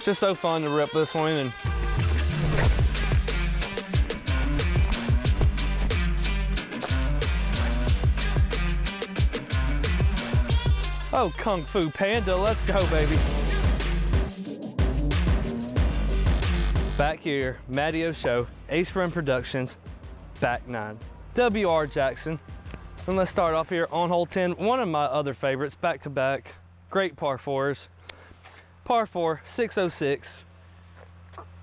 just so fun to rip this one. And oh, Kung Fu Panda, let's go, baby. Back here, MattyO Show, Ace Run Productions, back 9. W.R. Jackson. And let's start off here on hole 10. One of my other favorites, back to back. Great par 4s. Par 4, 606.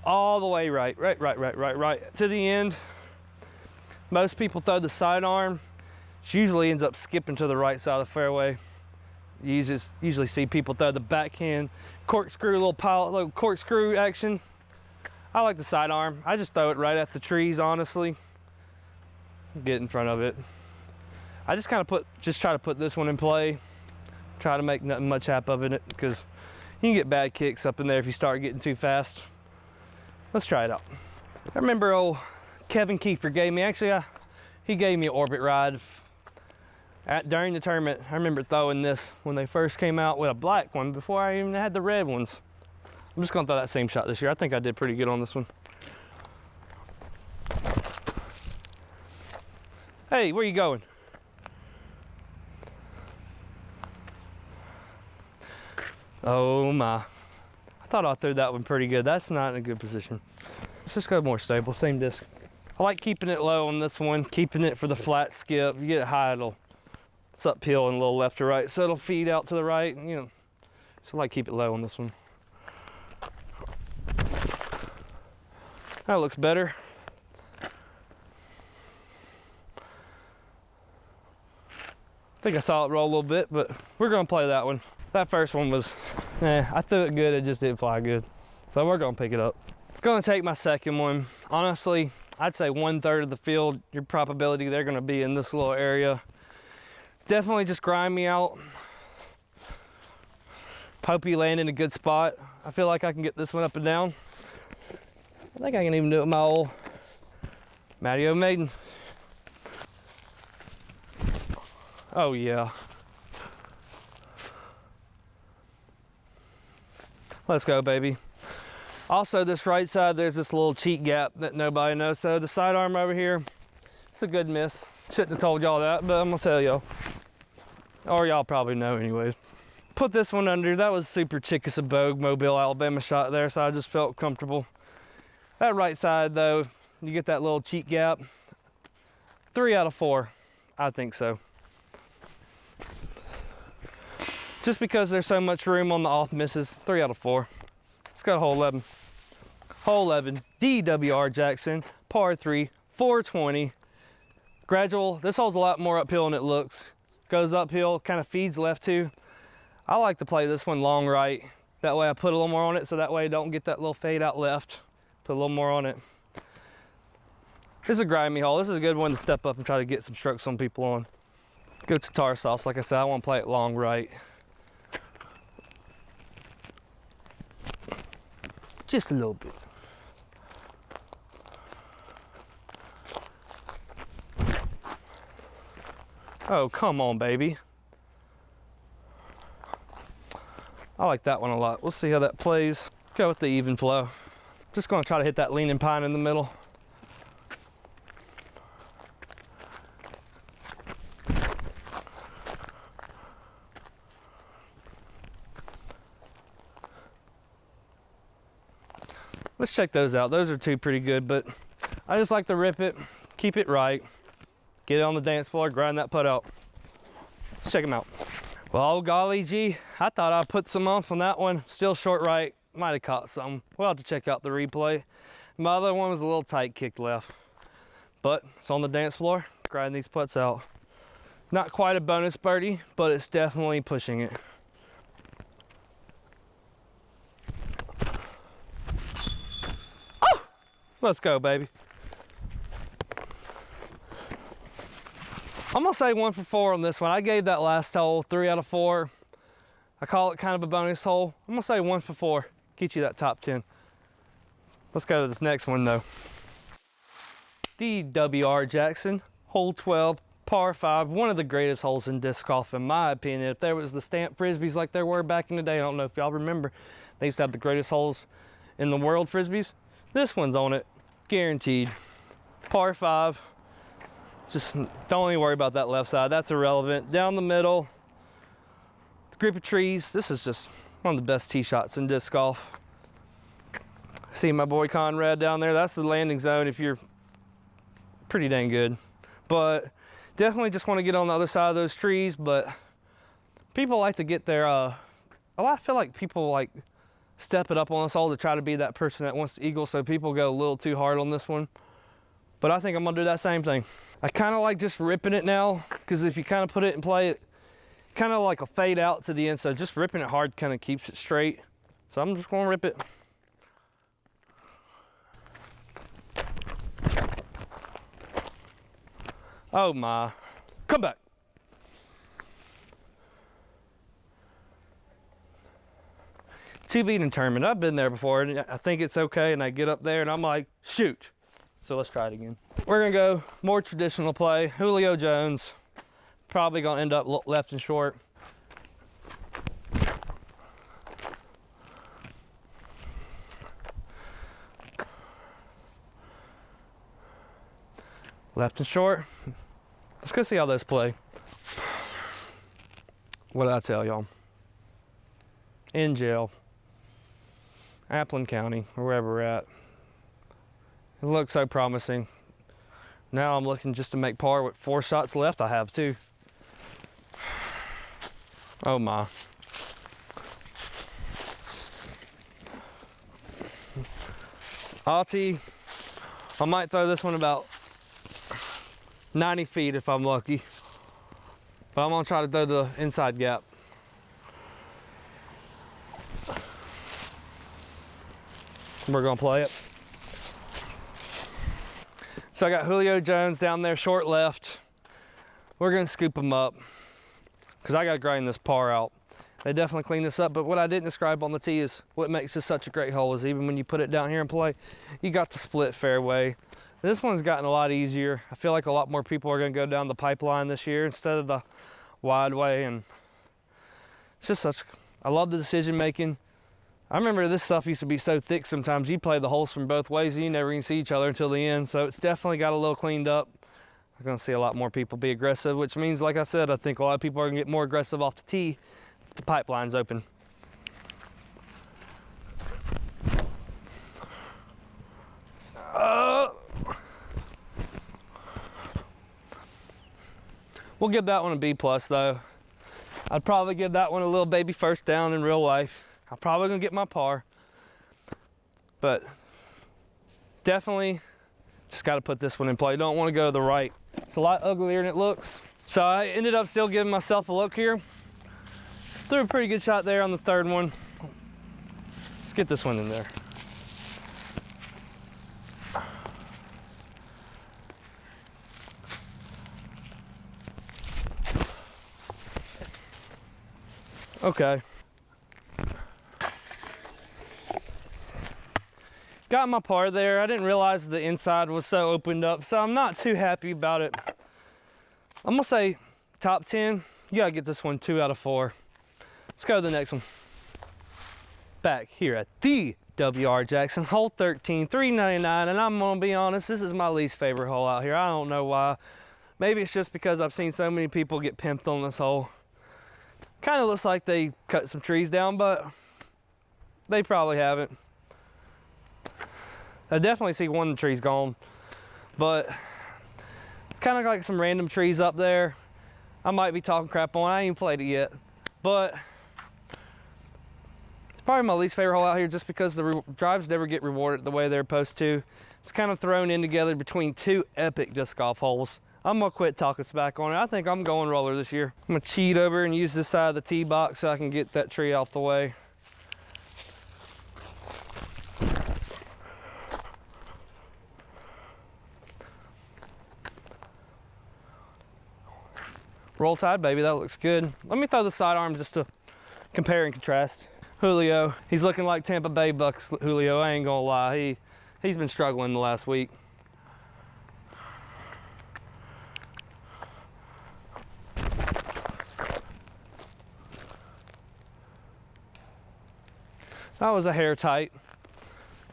All the way right to the end. Most people throw the sidearm. It usually ends up skipping to the right side of the fairway. You usually see people throw the backhand corkscrew, little corkscrew action. I like the sidearm. I just throw it right at the trees, honestly. Get in front of it. I just kind of try to put this one in play. Try to make nothing much happen of it because you can get bad kicks up in there if you start getting too fast. Let's try it out. I remember old Kevin Kiefer gave me, he gave me an orbit ride during the tournament. I remember throwing this when they first came out with a black one before I even had the red ones. I'm just gonna throw that same shot this year. I think I did pretty good on this one. Hey, where you going? Oh my. I thought I threw that one pretty good. That's not in a good position. Let's just go more stable, same disc. I like keeping it low on this one, keeping it for the flat skip. You get it high, it's uphill and a little left to right, so it'll feed out to the right, you know. So I like keep it low on this one. That looks better. I think I saw it roll a little bit, but we're gonna play that one. That first one was, I threw it good, it just didn't fly good. So we're gonna pick it up. Gonna take my second one. Honestly, I'd say 1/3 of the field, your probability they're gonna be in this little area. Definitely just grind me out. Hope you land in a good spot. I feel like I can get this one up and down. I think I can even do it with my old MattyO Maiden. Oh yeah. Let's go, baby. Also, this right side, there's this little cheat gap that nobody knows. So the sidearm over here, it's a good miss. Shouldn't have told y'all that, but I'm gonna tell y'all. Or y'all probably know anyways. Put this one under. That was super Chickasaw, Mobile, Alabama shot there, so I just felt comfortable. That right side though, you get that little cheat gap. 3 out of 4, I think so. Just because there's so much room on the off misses, 3 out of 4. Let's go to hole 11. Hole 11, W.R. Jackson, par 3, 420. Gradual, this hole's a lot more uphill than it looks. Goes uphill, kind of feeds left too. I like to play this one long right. That way I put a little more on it, so that way I don't get that little fade out left. Put a little more on it. This is a grimy hole. This is a good one to step up and try to get some strokes on people on. Go to tar sauce. Like I said, I want to play it long right. Just a little bit. Oh, come on, baby. I like that one a lot. We'll see how that plays. Go with the even flow. Just gonna try to hit that leaning pine in the middle. Let's check those out. Those are two pretty good, but I just like to rip it, keep it right, get it on the dance floor, grind that putt out. Let's check them out. Well, golly gee, I thought I put some on that one. Still short right, might have caught some. We'll have to check out the replay. My other one was a little tight kicked left, but it's on the dance floor, grinding these putts out. Not quite a bonus birdie, but it's definitely pushing it. Let's go, baby. I'm gonna say 1 for 4 on this one. I gave that last hole 3 out of 4. I call it kind of a bonus hole. I'm gonna say 1 for 4. Get you that top 10. Let's go to this next one though. W.R. Jackson, hole 12, par 5. One of the greatest holes in disc golf in my opinion. If there was the stamp frisbees like there were back in the day, I don't know if y'all remember, They used to have the greatest holes in the world frisbees. This one's on it, guaranteed. Par 5. Just don't even worry about that left side. That's irrelevant. Down the middle, the group of trees. This is just one of the best tee shots in disc golf. See my boy Conrad down there? That's the landing zone if you're pretty dang good. But definitely just want to get on the other side of those trees. But people like to get there. I feel like people like step it up on us all to try to be that person that wants to eagle. So people go a little too hard on this one. But I think I'm gonna do that same thing. I kind of like just ripping it now, because if you kind of put it in play, it kind of like a fade out to the end. So just ripping it hard kind of keeps it straight. So I'm just gonna rip it. Oh my, come back. To be determined. I've been there before and I think it's okay, and I get up there and I'm like, shoot. So let's try it again. We're gonna go more traditional play. Julio Jones. Probably gonna end up left and short. Left and short. Let's go see how those play. What did I tell y'all? In jail. Appleton County, or wherever we're at. It looks so promising. Now I'm looking just to make par with 4 shots left. I have 2. Oh my. I'll tee. I might throw this one about 90 feet if I'm lucky. But I'm gonna try to throw the inside gap. We're gonna play it. So I got Julio Jones down there, short left. We're gonna scoop him up because I gotta grind this par out. They definitely clean this up, but what I didn't describe on the tee is what makes this such a great hole is even when you put it down here and play, you got the split fairway. This one's gotten a lot easier. I feel like a lot more people are gonna go down the pipeline this year instead of the wide way, and it's just such, I love the decision making. I remember this stuff used to be so thick sometimes you play the holes from both ways and you never even see each other until the end. So it's definitely got a little cleaned up. We're gonna see a lot more people be aggressive, which means, like I said, I think a lot of people are gonna get more aggressive off the tee if the pipeline's open. We'll give that one a B+ though. I'd probably give that one a little baby first down in real life. I'm probably gonna get my par, but definitely just gotta put this one in play. Don't wanna go to the right. It's a lot uglier than it looks. So I ended up still giving myself a look here. Threw a pretty good shot there on the 3rd one. Let's get this one in there. Okay. Got my par there. I didn't realize the inside was so opened up, so I'm not too happy about it. I'm gonna say top 10. You gotta get this one 2 out of 4. Let's go to the next one. Back here at the W.R. Jackson, hole 13, 399, and I'm gonna be honest, this is my least favorite hole out here. I don't know why. Maybe it's just because I've seen so many people get pimped on this hole. Kind of looks like they cut some trees down, but they probably haven't. I definitely see one of the trees gone, but it's kind of like some random trees up there. I might be talking crap on. I ain't even played it yet, but it's probably my least favorite hole out here just because the drives never get rewarded the way they're supposed to. It's kind of thrown in together between 2 epic disc golf holes. I'm gonna quit talking smack on it. I think I'm going roller this year. I'm gonna cheat over and use this side of the tee box so I can get that tree off the way. Roll Tide, baby, that looks good. Let me throw the sidearm just to compare and contrast. Julio, he's looking like Tampa Bay Bucks Julio, I ain't gonna lie. He's been struggling the last week. That was a hair tight,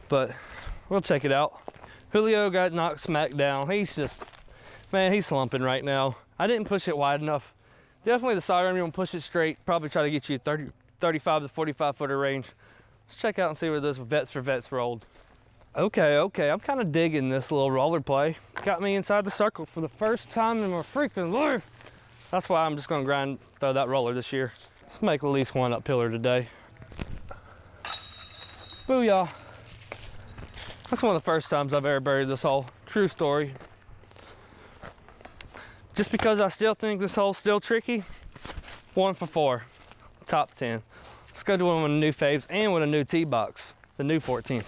but we'll check it out. Julio got knocked smack down. He's just, man, he's slumping right now. I didn't push it wide enough. Definitely the sidearm, you want to push it straight. Probably try to get you 35 to 45 footer range. Let's check out and see where this vets for vets rolled. Okay, I'm kind of digging this little roller play. Got me inside the circle for the first time in my freaking life. That's why I'm just gonna throw that roller this year. Let's make at least one up pillar today. Booyah. That's one of the first times I've ever buried this hole. True story. Just because I still think this hole's still tricky, 1 for 4, top 10. Let's go to one with new faves and with a new tee box, the new 14.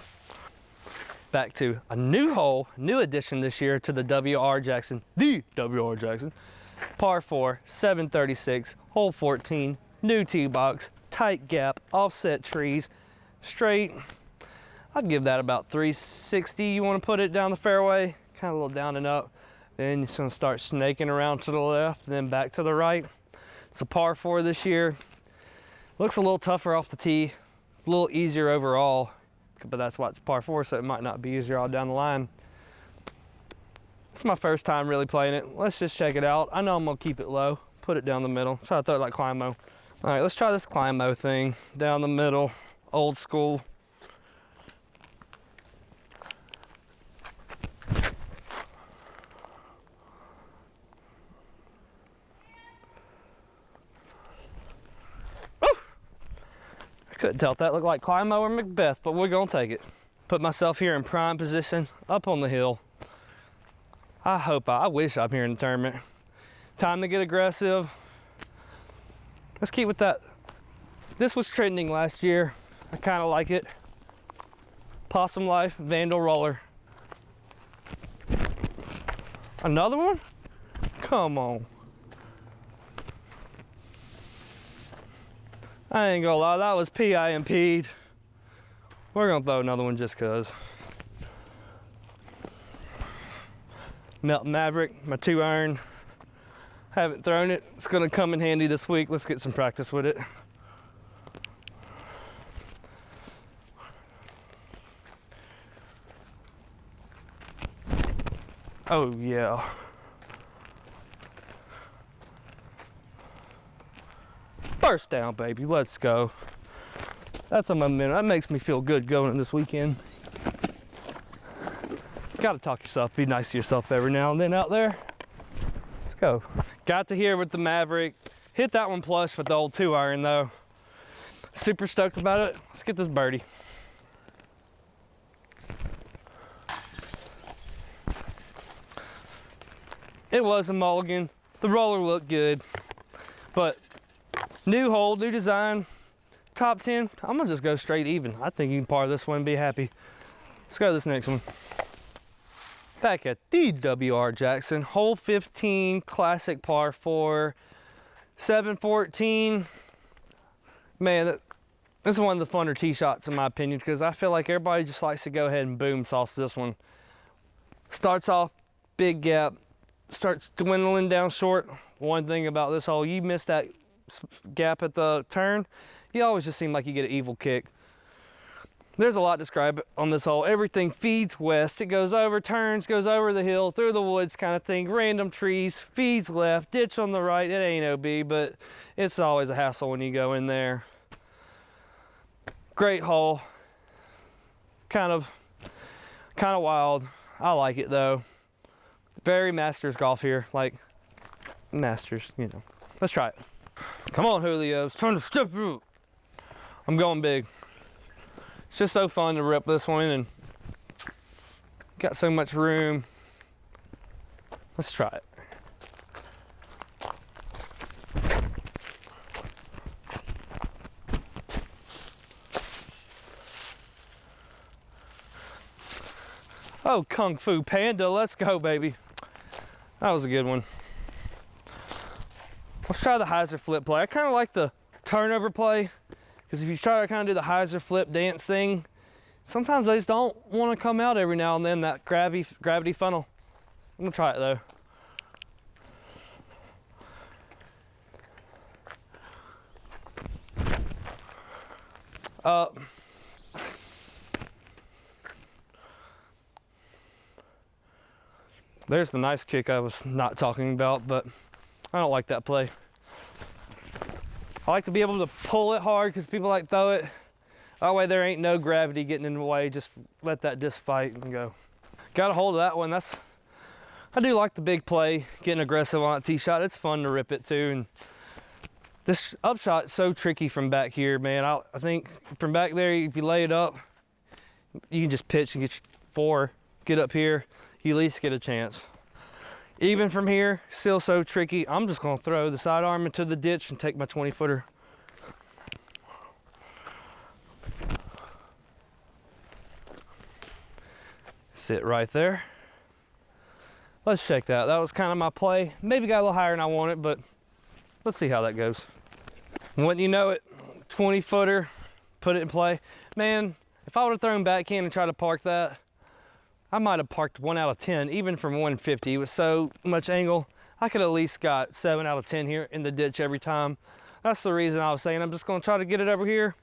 Back to a new hole, new addition this year to the W.R. Jackson, par 4, 736, hole 14, new tee box, tight gap, offset trees, straight. I'd give that about 360. You want to put it down the fairway, kind of a little down and up. Then you're just gonna start snaking around to the left, then back to the right. It's a par 4 this year. Looks a little tougher off the tee, a little easier overall, but that's why it's par 4, so it might not be easier all down the line. It's my first time really playing it. Let's just check it out. I know I'm gonna keep it low, put it down the middle, try to throw it like Climo. All right, let's try this Climo thing, down the middle, old school. Couldn't tell if that looked like Climo or Macbeth, but we're gonna take it. Put myself here in prime position, up on the hill. I wish I'm here in the tournament. Time to get aggressive. Let's keep with that. This was trending last year. I kind of like it. Possum Life, Vandal Roller. Another one? Come on. I ain't gonna lie, that was PIMP'd. We're gonna throw another one just cause. Melt Maverick, my 2-iron. Haven't thrown it. It's gonna come in handy this week. Let's get some practice with it. Oh yeah. First down, baby, let's go. That's a momentum. That makes me feel good going in this weekend. Gotta talk yourself, be nice to yourself every now and then out there. Let's go. Got to here with the Maverick. Hit that one plush with the old 2-iron though. Super stoked about it. Let's get this birdie. It was a mulligan. The roller looked good, but new hole, new design, top 10. I'm gonna just go straight even. I think you can par this one and be happy. Let's go to this next one. Back at the W.R. Jackson, hole 15, classic par 4, 714. Man, this is one of the funner tee shots in my opinion because I feel like everybody just likes to go ahead and boom sauce this one. Starts off big gap, starts dwindling down short. One thing about this hole, you miss that gap at the turn, you always just seem like you get an evil kick. There's a lot to describe on this hole. Everything feeds west. It goes over, turns, goes over the hill, through the woods kind of thing, random trees, feeds left, ditch on the right. It ain't OB, but it's always a hassle when you go in there. Great hole. Kind of wild. I like it though. Very Masters golf here, like Masters, you know. Let's try it. Come on, Julio, it's time to step through. I'm going big. It's just so fun to rip this one and got so much room. Let's try it. Oh, Kung Fu Panda, let's go, baby. That was a good one. Let's try the hyzer flip play. I kind of like the turnover play because if you try to kind of do the hyzer flip dance thing, sometimes they just don't want to come out every now and then, that gravity funnel. I'm gonna try it though. There's the nice kick I was not talking about, but I don't like that play. I like to be able to pull it hard because people like throw it. That way there ain't no gravity getting in the way. Just let that disc fight and go. Got a hold of that one. I do like the big play, getting aggressive on that tee shot. It's fun to rip it too. And this upshot is so tricky from back here, man. I think from back there, if you lay it up, you can just pitch and get your 4, get up here, you at least get a chance. Even from here, still so tricky. I'm just gonna throw the sidearm into the ditch and take my 20-footer. Sit right there. Let's check that. That was kind of my play. Maybe got a little higher than I wanted, but let's see how that goes. Wouldn't you know it, 20-footer, put it in play. Man, if I would have thrown backhand and tried to park that, I might have parked 1 out of 10, even from 150. It was so much angle. I could at least got 7 out of 10 here in the ditch every time. That's the reason I was saying I'm just gonna try to get it over here,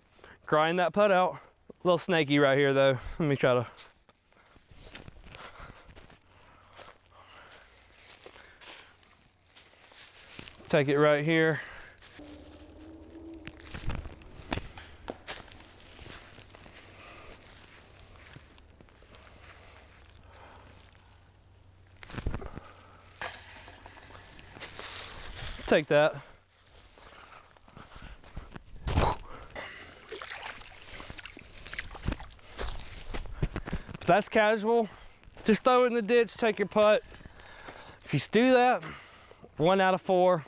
grind that putt out. A little snaky right here though. Let me try to. Take it right here. Take that. If that's casual, just throw it in the ditch, take your putt. If you do that, 1 out of 4,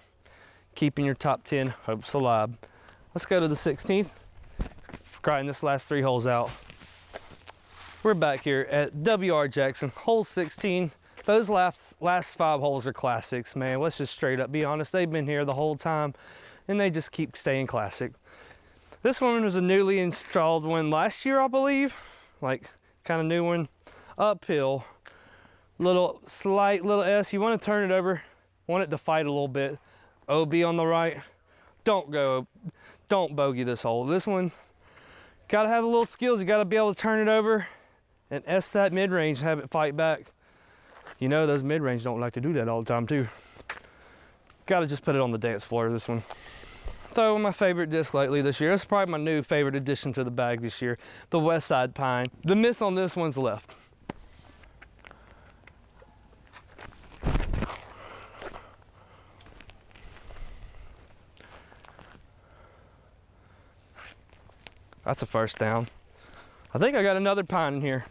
keeping your top 10 hopes alive. Let's go to the 16th, grind this last 3 holes out. We're back here at W.R. Jackson, hole 16. Those last 5 holes are classics, man. Let's just straight up be honest. They've been here the whole time, and they just keep staying classic. This one was a newly installed one last year, I believe. Like, kind of new one. Uphill, slight little S. You want to turn it over, want it to fight a little bit. OB on the right. Don't bogey this hole. This one, gotta have a little skills. You gotta be able to turn it over and S that mid-range, have it fight back. You know those mid-range don't like to do that all the time too. Gotta just put it on the dance floor, this one. So my favorite disc lately this year, it's probably my new favorite addition to the bag this year, the West Side Pine. The miss on this one's left. That's a first down. I think I got another pine in here.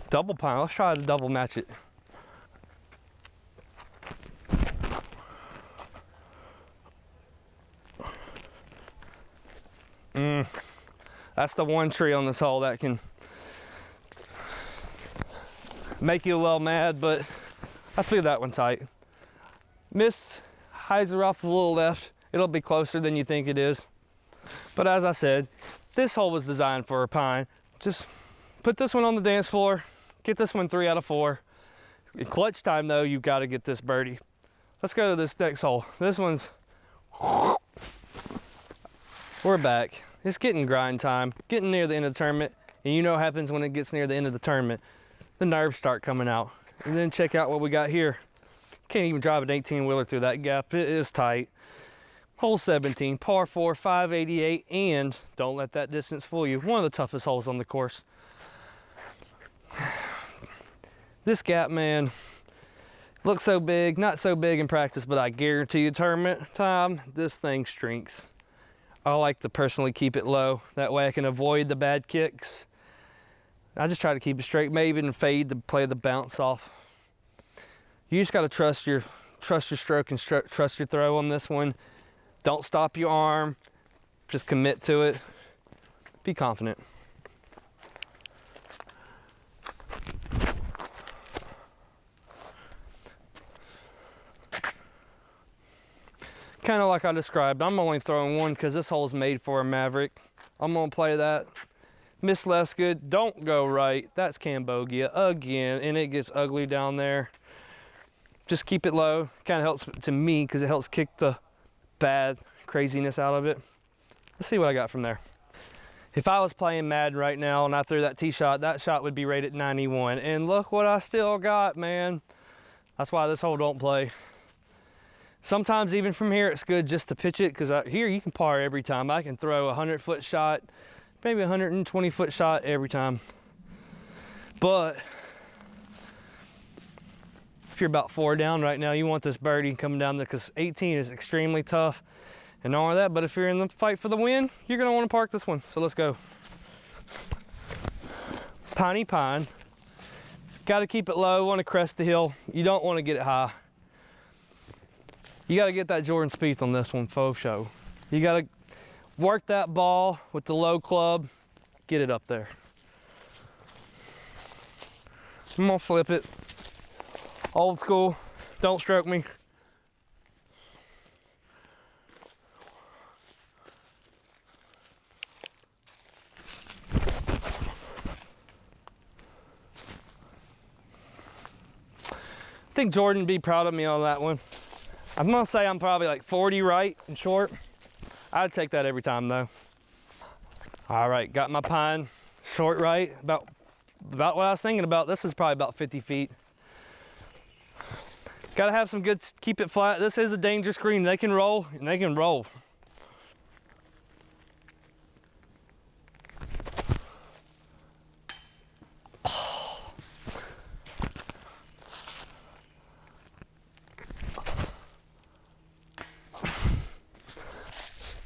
Double pine, let's try to double match it. That's the one tree on this hole that can make you a little mad, but I feel that one tight. Miss hyzer off a little left. It'll be closer than you think it is. But as I said, this hole was designed for a pine. Just put this one on the dance floor, get this one 3 out of 4. In clutch time though, you've got to get this birdie. Let's go to this next hole. This one's, we're back. It's getting grind time, getting near the end of the tournament. And you know what happens when it gets near the end of the tournament. The nerves start coming out. And then check out what we got here. Can't even drive an 18-wheeler through that gap. It is tight. Hole 17, par 4, 588, and don't let that distance fool you. One of the toughest holes on the course. This gap, man, looks so big, not so big in practice, but I guarantee you tournament time, this thing streaks. I like to personally keep it low. That way I can avoid the bad kicks. I just try to keep it straight, maybe even fade to play the bounce off. You just gotta trust your stroke and trust your throw on this one. Don't stop your arm, just commit to it. Be confident. Kind of like I described, I'm only throwing one because this hole is made for a Maverick. I'm gonna play that. Miss left's good, don't go right. That's Cambogia again, and it gets ugly down there. Just keep it low. Kind of helps to me because it helps kick the bad craziness out of it. Let's see what I got from there. If I was playing Madden right now and I threw that tee shot, that shot would be rated 91. And look what I still got, man. That's why this hole don't play. Sometimes even from here, it's good just to pitch it, because here you can par every time. I can throw a 100-foot shot, maybe a 120-foot shot every time. But if you're about 4 down right now, you want this birdie coming down there, because 18 is extremely tough and all of that. But if you're in the fight for the win, you're gonna want to park this one. So let's go. Piney pine. Got to keep it low, want to crest the hill. You don't want to get it high. You got to get that Jordan Spieth on this one, faux show. You got to work that ball with the low club, get it up there. I'm gonna flip it. Old school, don't stroke me. I think Jordan would be proud of me on that one. I'm gonna say I'm probably like 40 right and short. I'd take that every time though. All right, got my pine short right, about what I was thinking about. This is probably about 50 feet. Gotta have some good, keep it flat. This is a dangerous green. They can roll and they can roll.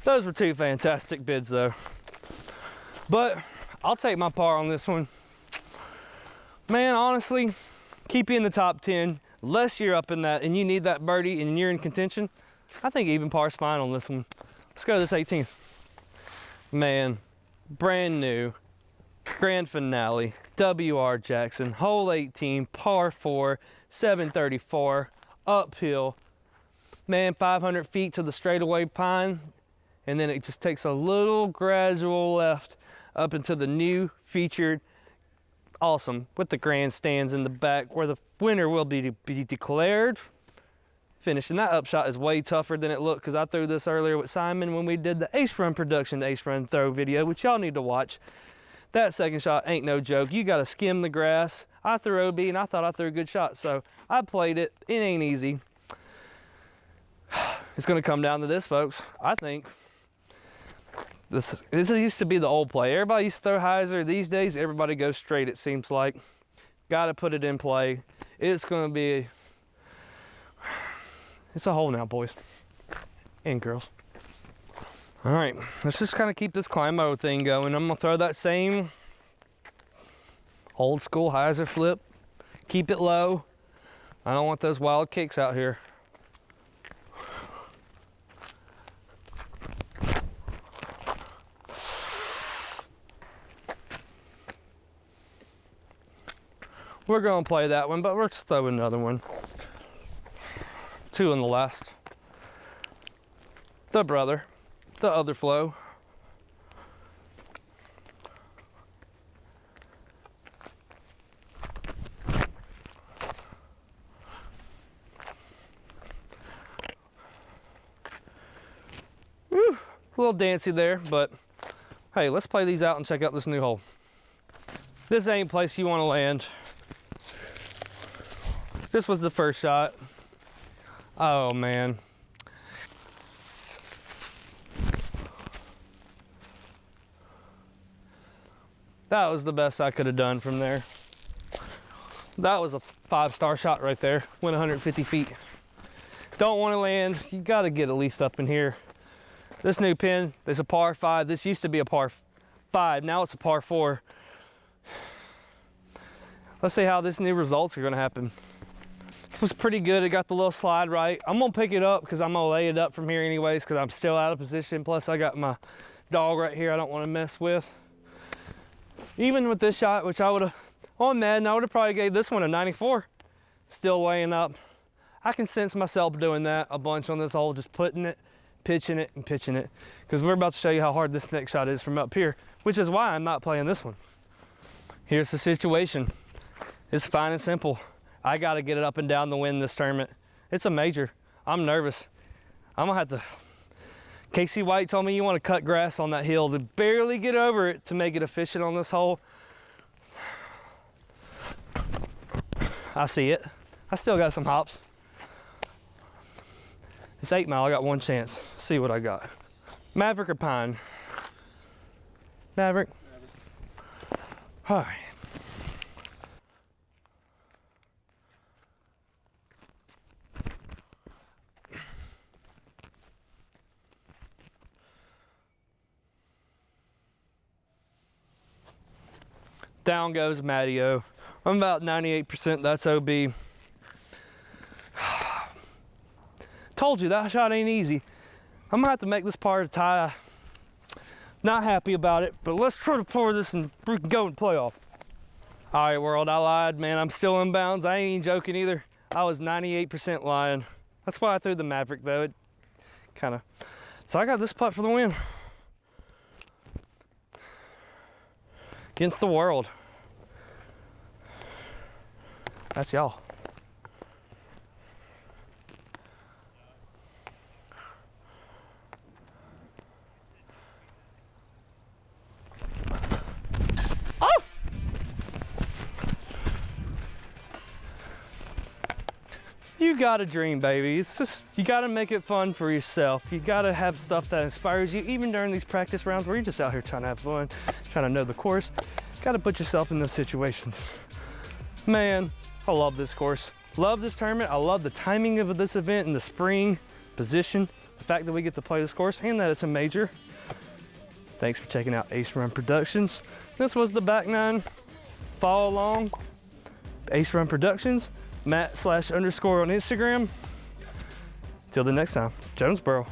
Those were 2 fantastic bids though. But I'll take my par on this one. Man, honestly, keep you in the top 10, unless you're up in that and you need that birdie and you're in contention. I think even par's fine on this one. Let's go to this 18th. Man, brand new, grand finale, W.R. Jackson, hole 18, par 4, 734, uphill. Man, 500 feet to the straightaway pine. And then it just takes a little gradual left up into the new featured, awesome, with the grandstands in the back where the winner will be declared. Finishing that upshot is way tougher than it looked, because I threw this earlier with Simon when we did the Run Production Run throw video, which y'all need to watch. That second shot ain't no joke. You got to skim the grass. I threw OB and I thought I threw a good shot, so I played it. It ain't easy. It's going to come down to this, folks. I think this used to be the old play. Everybody used to throw hyzer. These days, everybody goes straight, it seems like. Got to put it in play. It's going to be, it's a hole now, boys and girls. All right, let's just kind of keep this climb mode thing going. I'm going to throw that same old school hyzer flip. Keep it low. I don't want those wild kicks out here. We're going to play that one, but we're just throwing another one. 2 in the last. The brother, the other flow. Whew, a little dancy there, but hey, let's play these out and check out this new hole. This ain't a place you want to land. This was the first shot. Oh man. That was the best I could have done from there. That was a 5-star shot right there. Went 150 feet. Don't want to land. You got to get at least up in here. This new pin, there's a par 5. This used to be a par 5. Now it's a par 4. Let's see how this new results are going to happen. It was pretty good. It got the little slide right. I'm gonna pick it up because I'm gonna lay it up from here anyways, because I'm still out of position. Plus I got my dog right here I don't want to mess with. Even with this shot, which I would have on Madden, I would have probably gave this one a 94. Still laying up. I can sense myself doing that a bunch on this hole, just putting it, pitching it, and pitching it. Because we're about to show you how hard this next shot is from up here, which is why I'm not playing this one. Here's the situation. It's fine and simple. I got to get it up and down the wind this tournament. It's a major. I'm nervous. I'm going to have to Casey White told me you want to cut grass on that hill to barely get over it to make it efficient on this hole. I see it. I still got some hops. It's 8 Mile, I got one chance. See what I got. Maverick or Pine? Maverick? All right. Down goes MattyO. I'm about 98%, that's OB. Told you that shot ain't easy. I'm gonna have to make this part a tie. Not happy about it, but let's try to pour this and we can go and play off. All right, world, I lied, man. I'm still in bounds. I ain't joking either. I was 98% lying. That's why I threw the Maverick though. It kind of. So I got this putt for the win. Against the world. That's y'all. Oh! You gotta dream, baby. It's just, you gotta make it fun for yourself. You gotta have stuff that inspires you, even during these practice rounds where you're just out here trying to have fun, trying to know the course. Gotta put yourself in those situations. Man, I love this course. Love this tournament. I love the timing of this event in the spring position. The fact that we get to play this course and that it's a major. Thanks for checking out Ace Run Productions. This was the back nine. Follow along. Ace Run Productions. Matt __ on Instagram. Till the next time, Jonesboro.